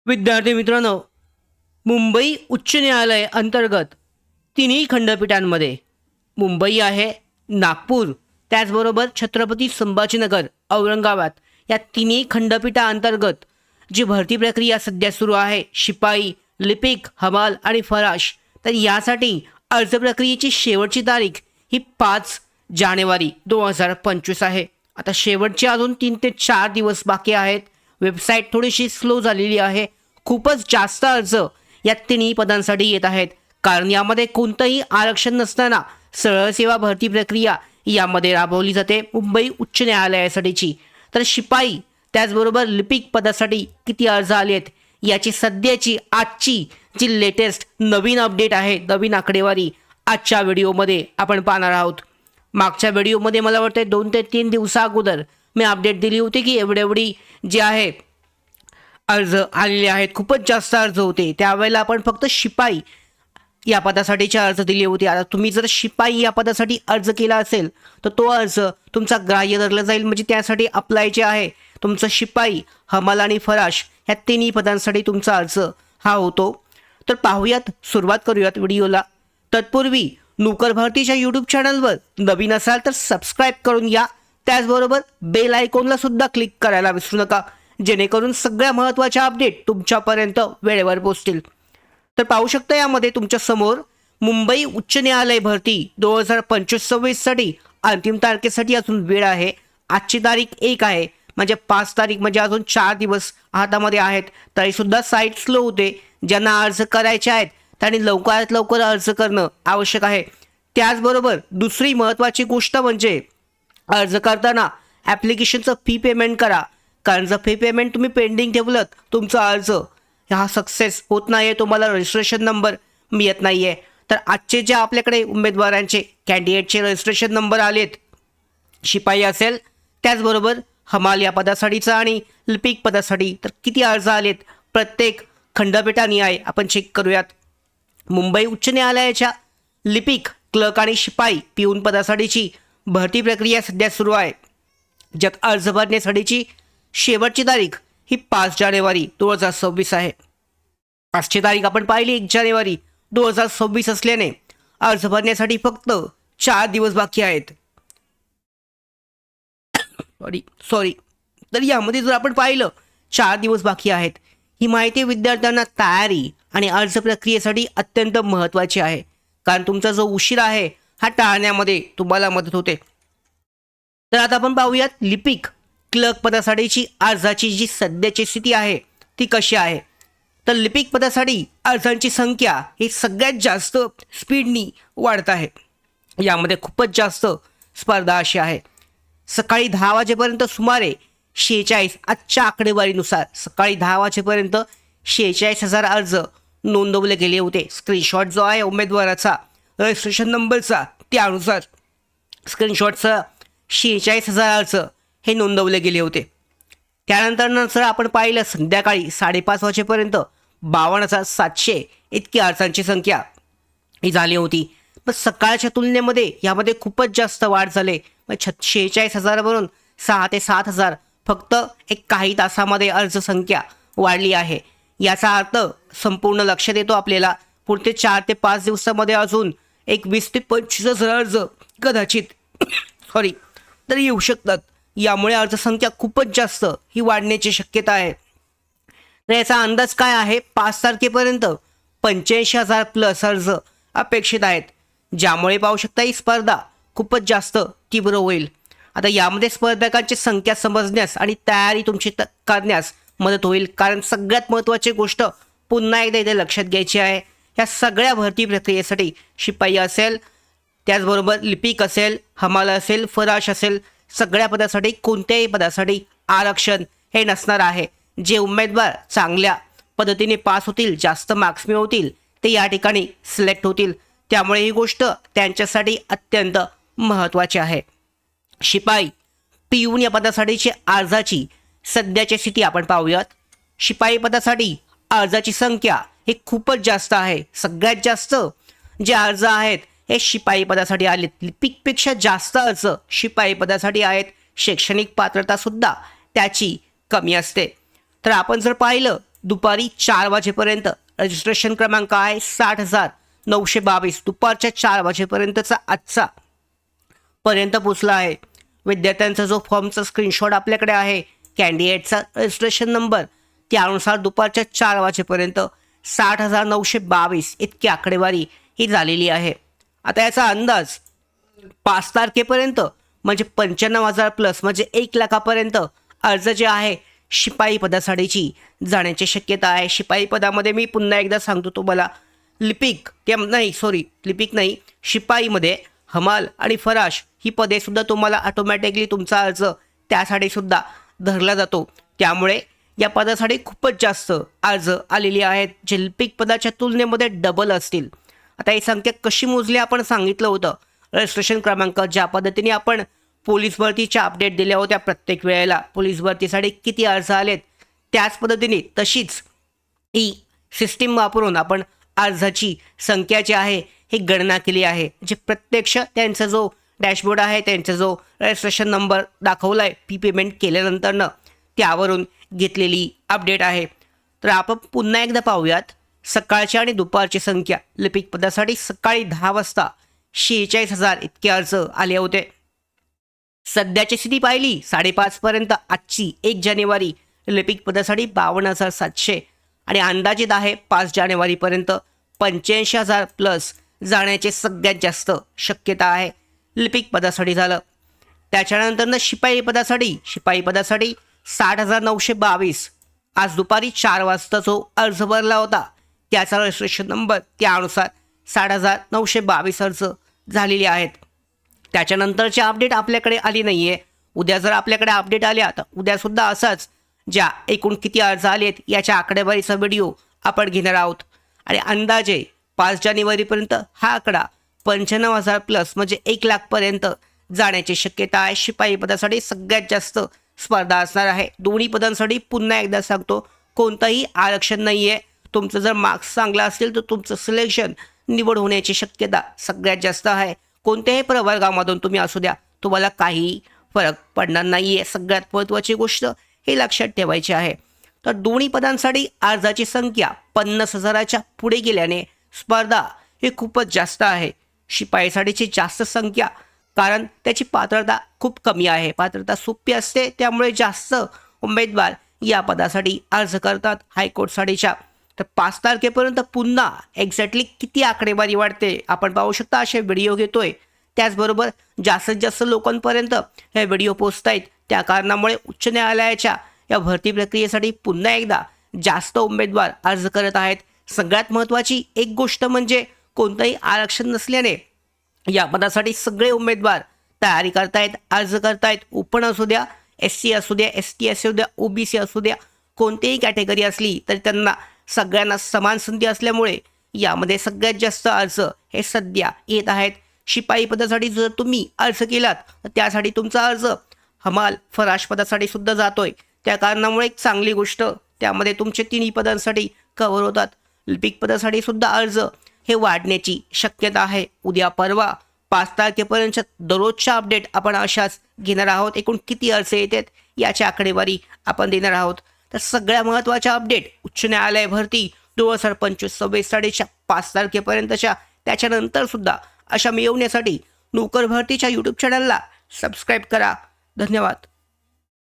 विद्यार्थी मित्रांनो, मुंबई उच्च न्यायालय अंतर्गत तिन्ही खंडपीठांमध्ये मुंबई आहे, नागपूर, त्याचबरोबर छत्रपती संभाजीनगर, औरंगाबाद या तिन्ही खंडपीठाअंतर्गत जी भरती प्रक्रिया सध्या सुरू आहे, शिपाई, लिपिक, हमाल आणि फराश, तर यासाठी अर्ज प्रक्रियेची शेवटची तारीख ही 5 जानेवारी 2025 आहे. आता शेवटचे अजून 3 ते 4 दिवस बाकी आहेत. वेबसाईट थोडीशी स्लो झालेली आहे. खूपच जास्त अर्ज या तिन्ही पदांसाठी येत आहेत, कारण यामध्ये कोणतंही आरक्षण नसताना सरळ सेवा भरती प्रक्रिया यामध्ये राबवली जाते मुंबई उच्च न्यायालयासाठीची. तर शिपाई त्याचबरोबर लिपिक पदासाठी किती अर्ज आले आहेत याची सध्याची आजची जी लेटेस्ट नवीन अपडेट आहे, नवीन आकडेवारी आजच्या व्हिडिओमध्ये आपण पाहणार आहोत. मागच्या व्हिडिओमध्ये मला वाटते 2 ते 3 दिवसा अगोदर मी अपडेट दिली होती की एवढी जे आहे अर्ज आलेले आहेत, खूपच जास्त अर्ज होते. त्यावेळेला आपण फक्त शिपाई या पदासाठीचे अर्ज दिले होते. आता तुम्ही जर शिपाई या पदासाठी अर्ज केला असेल तर तो अर्ज तुमचा ग्राह्य धरला जाईल, म्हणजे त्यासाठी अप्लाय जे आहे तुमचं शिपाई, हमाल आणि फराश ह्या तिन्ही पदांसाठी तुमचा अर्ज हा होतो. तर पाहूयात, सुरुवात करूयात व्हिडिओला. तत्पूर्वी नोकर भरतीच्या यूट्यूब चॅनलवर नवीन असाल तर सबस्क्राईब करून या. त्याचबरोबर बेल आयकॉनला सुद्धा क्लिक करायला विसरू नका, जेणेकरून सगळ्या महत्त्वाच्या अपडेट तुमच्यापर्यंत वेळेवर पोहोचतील. तर पाहू शकता यामध्ये तुमच्या समोर मुंबई उच्च न्यायालय भरती 2025-26 साठी अंतिम तारखेसाठी अजून वेळ आहे. आजची तारीख 1 आहे, म्हणजे 5 तारीख, म्हणजे अजून 4 दिवस हातामध्ये आहेत. तरीसुद्धा साईट स्लो होते. ज्यांना अर्ज करायचे आहेत त्यांनी लवकरात लवकर अर्ज करणं आवश्यक आहे. त्याचबरोबर दुसरी महत्त्वाची गोष्ट म्हणजे अर्ज करताना ॲप्लिकेशनचं फी पेमेंट करा, कारण जर फी पेमेंट तुम्ही पेंडिंग ठेवलं तुमचा अर्ज हा सक्सेस होत नाही आहे, तुम्हाला रजिस्ट्रेशन नंबर मिळत नाही आहे. तर आजचे जे आपल्याकडे उमेदवारांचे कॅन्डिडेटचे रजिस्ट्रेशन नंबर आलेत, शिपाई असेल त्याचबरोबर हमाल या पदासाठीचा आणि लिपिक पदासाठी, तर किती अर्ज आलेत प्रत्येक खंडपीठाने आहे आपण चेक करूयात. मुंबई उच्च न्यायालयाच्या लिपिक, क्लर्क आणि शिपाई पिऊन पदासाठीची भरती प्रक्रिया सध्या सुरू आहे, ज्यात अर्ज भरण्यासाठीची शेवटची तारीख ही 5 जानेवारी 2026 आहे. आजची तारीख आपण पाहिली 1 जानेवारी 2026 असल्याने अर्ज भरण्यासाठी फक्त 4 दिवस बाकी आहेत. सॉरी तर यामध्ये जर आपण पाहिलं 4 दिवस बाकी आहेत. ही माहिती विद्यार्थ्यांना तयारी आणि अर्ज प्रक्रियेसाठी अत्यंत महत्त्वाची आहे, कारण तुमचा जो उशीर आहे हा टाळण्यामध्ये तुम्हाला मदत होते. तर आता आपण पाहूयात लिपिक, क्लर्क पदासाठीची अर्जाची जी सध्याची स्थिती आहे ती कशी आहे. तर लिपिक पदासाठी अर्जांची संख्या ही सगळ्यात जास्त स्पीडनी वाढत आहे. यामध्ये खूपच जास्त स्पर्धा अशी आहे. सकाळी 10 वाजेपर्यंत सुमारे 46, आजच्या आकडेवारीनुसार सकाळी 10 वाजेपर्यंत 46,000 अर्ज नोंदवले गेले होते. स्क्रीनशॉट जो आहे उमेदवाराचा रजिस्ट्रेशन नंबरचा, त्यानुसार स्क्रीनशॉटचा 46,000 अर्ज हे नोंदवले गेले होते. त्यानंतर जर आपण पाहिलं संध्याकाळी 5:30 वाजेपर्यंत 52,700 इतकी अर्जांची संख्या ही झाली होती. पण सकाळच्या तुलनेमध्ये यामध्ये खूपच जास्त वाढ झाली. 46,000वरून 6,000 ते 7,000 फक्त एक काही तासामध्ये अर्ज संख्या वाढली आहे. याचा अर्थ संपूर्ण लक्षात येतो आपल्याला पुढचे 4 ते 5 दिवसामध्ये अजून एक 20,000 ते 25,000 अर्ज कदाचित तर येऊ शकतात. यामुळे अर्जसंख्या खूपच जास्त ही वाढण्याची शक्यता आहे. तर याचा अंदाज काय आहे, 5 तारखेपर्यंत 85,000 प्लस अर्ज अपेक्षित आहेत, ज्यामुळे पाहू शकता ही स्पर्धा खूपच जास्त तीव्र होईल. आता यामध्ये स्पर्धकांची संख्या समजण्यास आणि तयारी तुमची करण्यास मदत होईल, कारण सगळ्यात महत्त्वाची गोष्ट पुन्हा एकदा इथे लक्षात घ्यायची आहे. या सगळ्या भरती प्रक्रियेसाठी शिपाई असेल, त्याचबरोबर लिपिक असेल, हमाल असेल, फराश असेल, सगळ्या पदासाठी कोणत्याही पदासाठी आरक्षण हे नसणार आहे. जे उमेदवार चांगल्या पद्धतीने पास होतील, जास्त मार्क्स मिळवतील, ते या ठिकाणी सिलेक्ट होतील. त्यामुळे ही गोष्ट त्यांच्यासाठी अत्यंत महत्त्वाची आहे. शिपाई, पिऊन या पदासाठीची अर्जाची सध्याची स्थिती आपण पाहूयात. शिपाई पदासाठी अर्जाची संख्या ही खूपच जास्त आहे. सगळ्यात जास्त जे अर्ज आहेत हे शिपाई पदासाठी आलेत. लिपिकपेक्षा जास्त अर्ज शिपाई पदासाठी आहेत. शैक्षणिक पात्रता सुद्धा त्याची कमी असते. तर आपण जर पाहिलं दुपारी 4 वाजेपर्यंत रजिस्ट्रेशन क्रमांक आहे 60,922 दुपारच्या 4 वाजेपर्यंतचा आजचा पर्यंत पोचला आहे. विद्यार्थ्यांचा जो फॉर्मचा स्क्रीनशॉट आपल्याकडे आहे, कॅन्डिडेटचा रजिस्ट्रेशन नंबर, त्यानुसार दुपारच्या 4 वाजेपर्यंत 60,922 इतकी आकडेवारी ही झालेली आहे. आता याचा अंदाज 5 तारखेपर्यंत म्हणजे 95,000 प्लस म्हणजे 1 लाखापर्यंत अर्ज जे आहे शिपाई पदासाठीची जाण्याची शक्यता आहे. शिपाई पदामध्ये मी पुन्हा एकदा सांगतो तुम्हाला, लिपिक नाही, शिपाईमध्ये हमाल आणि फराश ही पदे सुद्धा तुम्हाला ऑटोमॅटिकली तुमचा अर्ज त्यासाठी सुद्धा धरला जातो. त्यामुळे या पदासाठी खूपच जास्त अर्ज आलेली आहेत, जे लिपिक पदाच्या तुलनेमध्ये डबल असतील. आता ही संख्या कशी मोजली आपण सांगितलं होतं. रजिस्ट्रेशन क्रमांक ज्या पद्धतीने आपण पोलीस भरतीच्या अपडेट दिल्या होत्या, प्रत्येक वेळेला पोलीस भरतीसाठी किती अर्ज आलेत त्याच पद्धतीने तशीच ही सिस्टीम वापरून आपण अर्जाची संख्या जी आहे ही गणना केली आहे. जे प्रत्यक्ष त्यांचा जो डॅशबोर्ड आहे, त्यांचा जो रजिस्ट्रेशन नंबर दाखवला आहे फी पेमेंट केल्यानंतरनं, त्यावरून घेतलेली अपडेट आहे. तर आपण पुन्हा एकदा पाहूयात सकाळची आणि दुपारची संख्या. लिपिक पदासाठी सकाळी 10 वाजता 46,000 इतके अर्ज आले होते. सध्याची स्थिती पाहिली 5:30 पर्यंत आजची 1 जानेवारी लिपिक पदासाठी 52,700 आणि अंदाजित आहे 5 जानेवारीपर्यंत 85,000 प्लस जाण्याचे सगळ्यात जास्त शक्यता आहे लिपिक पदासाठी झालं. त्याच्यानंतरनं शिपाई पदासाठी 60,922 आज दुपारी 4 वाजता जो अर्ज भरला होता त्याचा रजिस्ट्रेशन नंबर, त्यानुसार 60,922 अर्ज झालेले आहेत. त्याच्यानंतरची अपडेट आपल्याकडे आली नाही आहे. उद्या जर आपल्याकडे अपडेट आल्या तर उद्यासुद्धा असाच ज्या एकूण किती अर्ज आलेत याच्या आकडेवारीचा व्हिडिओ आपण घेणार आहोत. आणि अंदाजे 5 जानेवारीपर्यंत हा आकडा 95,000 प्लस म्हणजे 1 लाखपर्यंत जाण्याची शक्यता आहे. शिपाई पदासाठी सगळ्यात जास्त स्पर्धा असणार आहे. दोन्ही पदांसाठी पुन्हा एकदा सांगतो, कोणतंही आरक्षण नाही आहे. तुमचं जर मार्क्स चांगला असेल तर तुमचं सिलेक्शन निवड होण्याची शक्यता सगळ्यात जास्त आहे. कोणत्याही प्रवर्गामधून तुम्ही असू द्या, तुम्हाला काही फरक पडणार नाही आहे. सगळ्यात महत्त्वाची गोष्ट हे लक्षात ठेवायची आहे. तर दोन्ही पदांसाठी अर्जाची संख्या 50,000च्या पुढे गेल्याने स्पर्धा ही खूपच जास्त आहे. शिपाईसाठीची जास्त संख्या कारण त्याची पात्रता खूप कमी आहे. पात्रता सोपी असते, त्यामुळे जास्त उमेदवार या पदासाठी अर्ज करतात हायकोर्टसाठीच्या. तर 5 तारखेपर्यंत पुन्हा एक्झॅक्टली किती आकडेवारी वाढते आपण पाहू शकता. असे व्हिडिओ घेतोय, त्याचबरोबर जास्तीत जास्त लोकांपर्यंत हे व्हिडिओ पोहोचत आहेत. त्या कारणामुळे उच्च न्यायालयाच्या या भरती प्रक्रियेसाठी पुन्हा एकदा जास्त उमेदवार अर्ज करत आहेत. सगळ्यात महत्त्वाची एक गोष्ट म्हणजे कोणतंही आरक्षण नसल्याने या पदासाठी सगळे उमेदवार तयारी करतायत, अर्ज करतायत. ओपन असू द्या, SC असू द्या, ST असू द्या, OBC असू द्या, कोणतीही कॅटेगरी असली तरी त्यांना सगळ्यांना समान संधी असल्यामुळे यामध्ये सगळ्यात जास्त अर्ज हे सध्या येत आहेत. शिपाई पदासाठी जर तुम्ही अर्ज केलात तर त्यासाठी तुमचा अर्ज हमाल फराश पदासाठी सुद्धा जातोय. त्या कारणामुळे एक चांगली गोष्ट, त्यामध्ये तुमचे तिन्ही पदांसाठी कव्हर होतात. लिपिक पदासाठी सुद्धा अर्ज हे वाढण्याची शक्यता आहे. उद्या परवा 5 तारखेपर्यंत दररोजच्या अपडेट आपण अशाच घेणार आहोत. एकूण किती अर्ज येतात याची आकडेवारी आपण देणार आहोत. तर सगळ्या महत्त्वाच्या अपडेट उच्च न्यायालय भरती 2025-26 5 तारखेपर्यंतच्या, त्याच्यानंतर सुद्धा अशा मिळवण्यासाठी नोकर भरतीच्या यूट्यूब चॅनलला सबस्क्राईब करा. धन्यवाद.